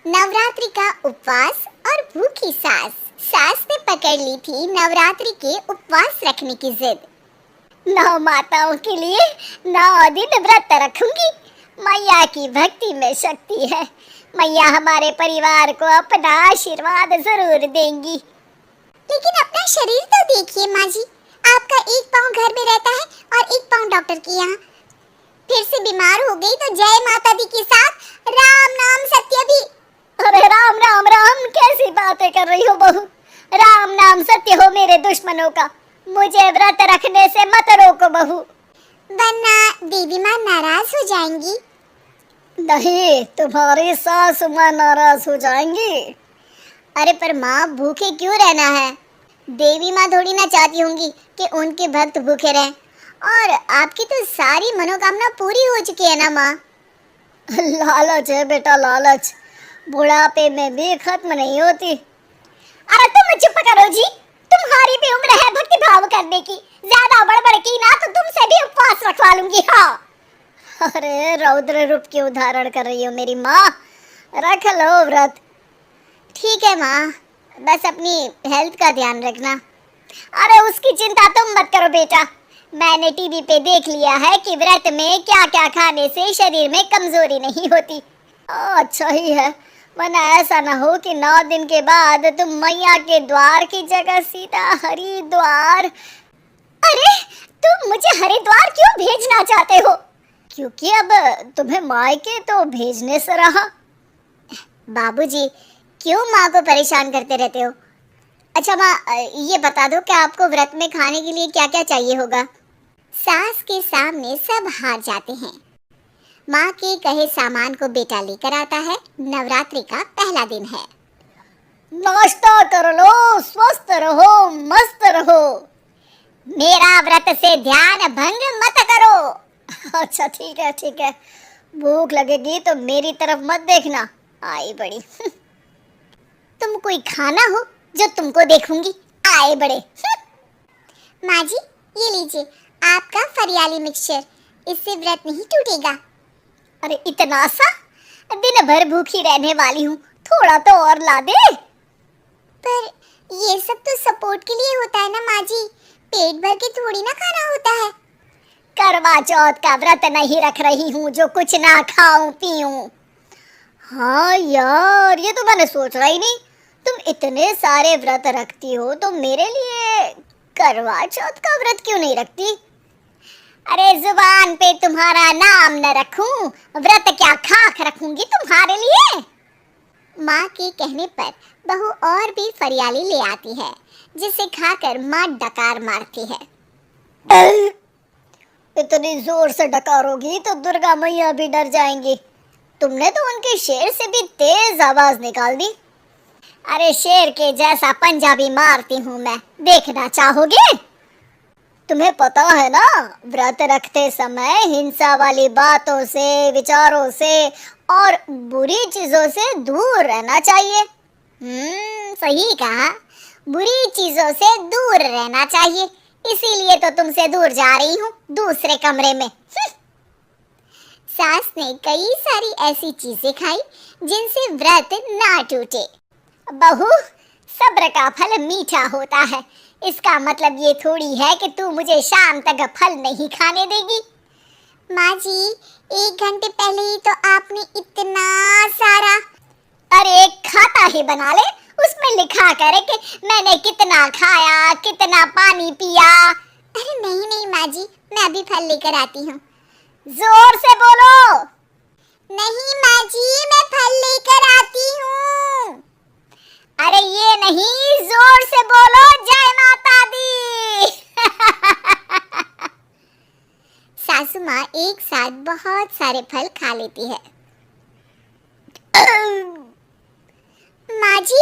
नवरात्रि का उपवास और भूखी सास। सास ने पकड़ ली थी नवरात्रि के उपवास रखने की जिद। 9 माताओं के लिए 9 दिन व्रत रखूंगी। मैया की भक्ति में शक्ति है। मैया हमारे परिवार को अपना आशीर्वाद जरूर देंगी। लेकिन अपना शरीर तो देखिए माँ जी, आपका एक पाँव घर में रहता है और एक पाँव डॉक्टर के यहाँ। फिर से बीमार हो गई तो जय माता दी के साथ राम नाम सत्य भी। अरे राम राम राम, कैसी बातें कर रही हो बहू। राम नाम सत्य हो मेरे दुश्मनों का। मुझे व्रत रखने से मत रोको बहू, वरना देवी माँ नाराज हो जाएंगी। नहीं, तुम्हारी सास माँ नाराज हो जाएंगी। अरे पर माँ, भूखे क्यों रहना है? देवी माँ थोड़ी ना चाहती होंगी कि उनके भक्त भूखे रहें। और आपकी तो सारी मनोकामना पूरी हो चुकी है ना माँ। लालच है बेटा, लालच बुढ़ापे में भी खत्म नहीं होती। अरे तुम चुप करो जी, तुम्हारी भी उम्र है भक्ति भाव करने की। ज्यादा बड़बड़ की ना तो तुमसे भी उपवास रखवा लूंगी। हाँ। अरे रौद्र रूप की उदाहरण कर रही हो मेरी माँ, रख लो व्रत। ठीक है माँ, बस अपनी हेल्थ का ध्यान रखना। अरे उसकी चिंता तुम मत करो बेटा, मैंने टीवी पे देख लिया है कि व्रत में क्या क्या खाने से शरीर में कमजोरी नहीं होती। अच्छा ही है, वरना ऐसा ना हो कि 9 दिन के बाद तुम मैया के द्वार की जगह सीधा हरिद्वार। अरे तुम मुझे हरिद्वार क्यों भेजना चाहते हो? क्योंकि अब तुम्हें मायके तो भेजने से रहा। बाबूजी, क्यों माँ को परेशान करते रहते हो? अच्छा माँ, ये बता दो कि आपको व्रत में खाने के लिए क्या क्या चाहिए होगा? सास के सामने सब हार जाते हैं। माँ के कहे सामान को बेटा लेकर आता है। नवरात्रि का पहला दिन है। नाश्ता कर लो, स्वस्थ रहो, मस्त रहो। मेरा व्रत से ध्यान भंग मत करो। अच्छा ठीक है ठीक है, भूख लगेगी तो मेरी तरफ मत देखना, आई बड़ी। तुम कोई खाना हो जो तुमको देखूंगी, आए बड़े। माँ जी, ये लीजिए आपका फरियाली मिक्सचर, इससे व्रत नहीं टूटेगा। अरे इतना सा? दिन भर भूखी रहने वाली हूँ, थोड़ा तो और ला दे। पर ये सब तो सपोर्ट के लिए होता है ना माँ जी, पेट भर के थोड़ी ना खाना होता है। करवा चौथ का व्रत नहीं रख रही हूँ जो कुछ ना खाऊं पीऊं। हाँ यार, ये तो मैंने सोचा ही नहीं। तुम इतने सारे व्रत रखती हो तो मेरे लिए करवा चौथ का व्रत क्यों नहीं रखती? अरे जुबान पे तुम्हारा नाम न रखूं, व्रत क्या खाक रखूंगी तुम्हारे लिए। माँ के कहने पर बहू और भी फरियाली ले आती है, जिसे खाकर माँ डकार मारती है। इतनी जोर से डकारोगी तो दुर्गा मैया भी डर जाएंगी। तुमने तो उनके शेर से भी तेज आवाज निकाल दी। अरे शेर के जैसा पंजाबी मारती हूँ मैं, देखना चाहोगे? तुम्हें पता है ना, व्रत रखते समय हिंसा वाली बातों से, विचारों से और बुरी चीजों से दूर रहना चाहिए। सही कहा, बुरी चीजों से दूर रहना चाहिए। इसीलिए तो तुमसे दूर जा रही हूँ, दूसरे कमरे में। सास ने कई सारी ऐसी चीजें खाई जिनसे व्रत ना टूटे। बहू, सब्र का फल मीठा होता है। इसका मतलब ये थोड़ी है कि तू मुझे शाम तक फल नहीं खाने देगी। माँ जी, 1 घंटे पहले ही तो आपने इतना सारा। अरे खाता ही बना ले, उसमें लिखा करे कि मैंने कितना खाया, कितना पानी पिया। अरे नहीं नहीं माँ जी, मैं अभी फल लेकर आती हूँ। जोर से बोलो। नहीं माँ जी, मैं फल लेकर आती हूँ। अरे ये नहीं, जोर से बोलो, जय माता दी। सासू माँ एक साथ बहुत सारे फल खा लेती है। माँ जी,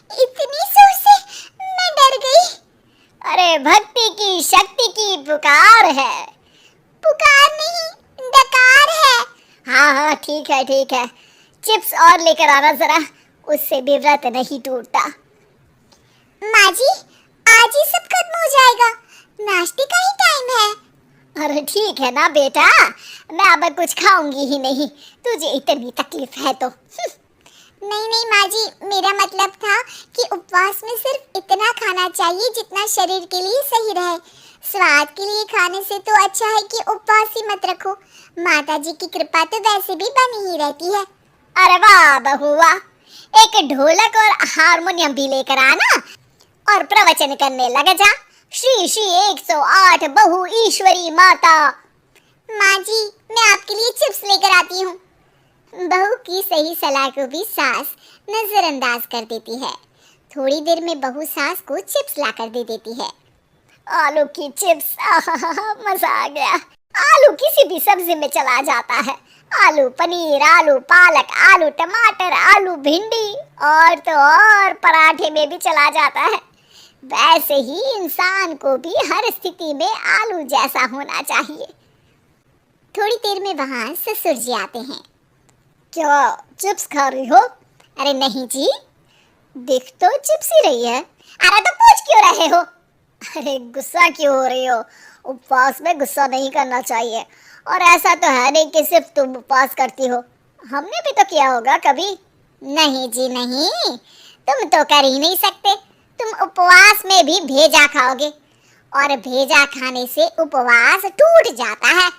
इतनी जोर से मैं डर गई। अरे भक्ति की शक्ति की पुकार है। पुकार नहीं, डकार है। हाँ हाँ ठीक है ठीक है, चिप्स और लेकर आना जरा, उससे भी व्रत नहीं टूटता। माँ जी, आज ही सब खत्म हो जाएगा, नाश्ते का ही टाइम है। अरे ठीक है ना बेटा, मैं अब कुछ खाऊंगी ही नहीं, तुझे इतनी तकलीफ है तो। नहीं नहीं माँ जी, मेरा मतलब था कि उपवास में सिर्फ इतना खाना चाहिए जितना शरीर के लिए सही रहे। स्वाद के लिए खाने से तो अच्छा है कि उपवास ही मत रखो। माता जी की कृपा तो वैसे भी बनी ही रहती है। अरे वाह बहू वाह, एक ढोलक और हारमोनियम भी लेकर आना और प्रवचन करने लग जा। श्री श्री 108 बहु ईश्वरी माता। माँ जी, मैं आपके लिए चिप्स लेकर आती हूँ। बहू की सही सलाह को भी सास नजरअंदाज कर देती है। थोड़ी देर में बहू सास को चिप्स लाकर दे देती है। आलू की चिप्स, मजा आ गया। आलू किसी भी सब्जी में चला जाता है। आलू पनीर, आलू पालक, आलू टमाटर, आलू भिंडी और तो और पराठे में भी चला जाता है। वैसे ही इंसान को भी हर स्थिति में आलू जैसा होना चाहिए। थोड़ी देर में वहाँ ससुर जी आते हैं। क्या चिप्स खा रही हो? अरे नहीं जी, दिख तो चिप्स ही रही है। अरे तो पूछ क्यों रहे हो? अरे गुस्सा क्यों हो रही हो? उपवास में गुस्सा नहीं करना चाहिए। और ऐसा तो है नहीं कि सिर्फ तुम उपवास करती हो, हमने भी तो किया होगा कभी। नहीं जी नहीं, तुम तो कर ही नहीं सकते। तुम उपवास में भी भेजा खाओगे और भेजा खाने से उपवास टूट जाता है।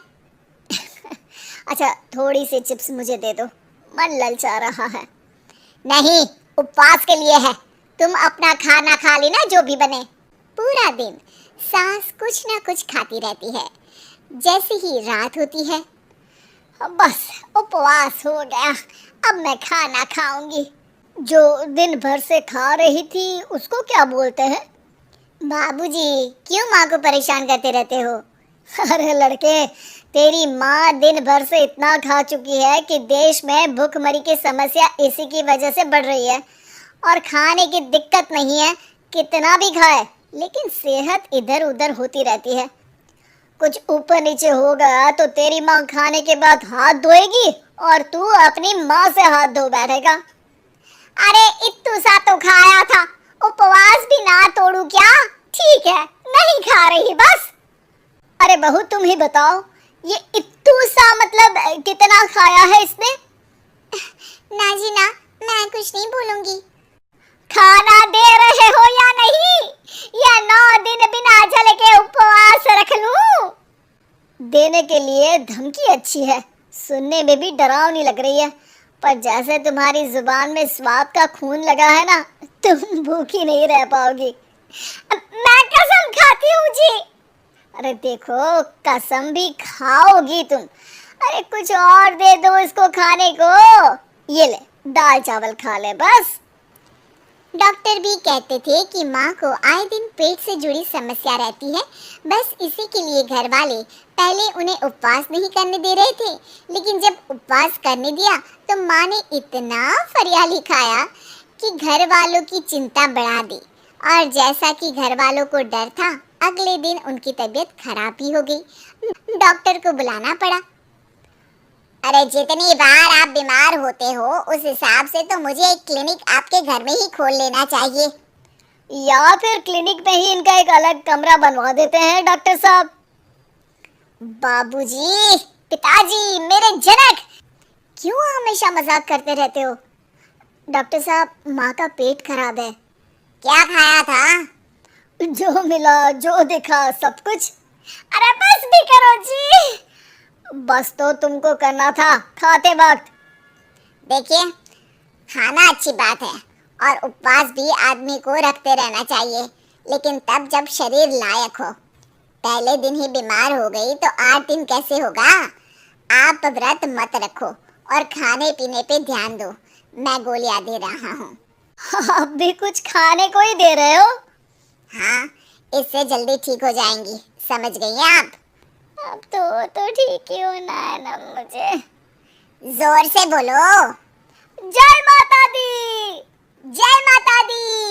अच्छा, थोड़ी सी चिप्स मुझे दे दो, मन ललचा रहा है। नहीं, उपवास के लिए है। तुम अपना खाना खा लेना जो भी बने। पूरा दिन सास कुछ ना कुछ खाती रहती है। जैसे ही रात होती है, बस उपवास हो गया, अब मैं खाना खाऊंगी। जो दिन भर से खा रही थी उसको क्या बोलते हैं? बाबूजी, क्यों माँ को परेशान करते रहते हो? अरे लड़के, तेरी माँ दिन भर से इतना खा चुकी है कि देश में भूखमरी की समस्या इसी की वजह से बढ़ रही है। और खाने की दिक्कत नहीं है, कितना भी खाए लेकिन सेहत इधर उधर होती रहती है। कुछ ऊपर नीचे हो गया तो तेरी माँ खाने के बाद हाथ धोएगी और तू अपनी माँ से हाथ धो बैठेगा। अरे इत्तू सा तो खाया था, उपवास भी ना तोड़ू क्या? ठीक है, नहीं खा रही बस। अरे बहू, तुम ही बताओ, ये इत्तू सा मतलब कितना खाया है इसने? ना जी ना, मैं कुछ नहीं बोलूंगी। खाना दे रहे हो या नहीं, या 9 दिन बिना जल के उपवास रख लूं? देने के लिए धमकी अच्छी है, सुनने में भी डरावनी लग रही है, पर जैसे तुम्हारी जुबान में स्वाद का खून लगा है ना, तुम भूखी नहीं रह पाओगी। मैं कसम खाती हूँ जी। अरे देखो, कसम भी खाओगी तुम। अरे कुछ और दे दो इसको खाने को। ये ले, दाल चावल खा ले बस। डॉक्टर भी कहते थे कि माँ को आए दिन पेट से जुड़ी समस्या रहती है। बस इसी के लिए घर वाले पहले उन्हें उपवास नहीं करने दे रहे थे, लेकिन जब उपवास करने दिया तो माँ ने इतना फरियाली खाया कि घर वालों की चिंता बढ़ा दी। और जैसा कि घर वालों को डर था, अगले दिन उनकी तबीयत खराब भी हो गई। डॉक्टर को बुलाना पड़ा। अरे जितनी बार आप बीमार होते हो उस हिसाब से तो मुझे एक क्लिनिक आपके घर में ही खोल लेना चाहिए। या फिर क्लिनिक में ही इनका एक अलग कमरा बनवा देते हैं डॉक्टर साहब। बाबूजी, पिताजी, मेरे जनक, क्यों हमेशा मजाक करते रहते हो? डॉक्टर साहब, माँ का पेट खराब है। क्या खाया था? जो मिला, जो दिखा, सब कुछ। अरे बस भी करो जी। बस तो तुमको करना था खाते वक्त। देखिए, खाना अच्छी बात है और उपवास भी आदमी को रखते रहना चाहिए, लेकिन तब जब शरीर लायक हो। पहले दिन ही बीमार हो गई तो 8 दिन कैसे होगा? आप व्रत मत रखो और खाने पीने पे ध्यान दो। मैं गोलियां दे रहा हूँ। आप भी कुछ खाने को ही दे रहे हो? हाँ, इससे जल्दी ठीक हो जाएंगी, समझ गई आप? अब तो ठीक ही होना है ना मुझे। जोर से बोलो। जय माता दी, जय माता दी।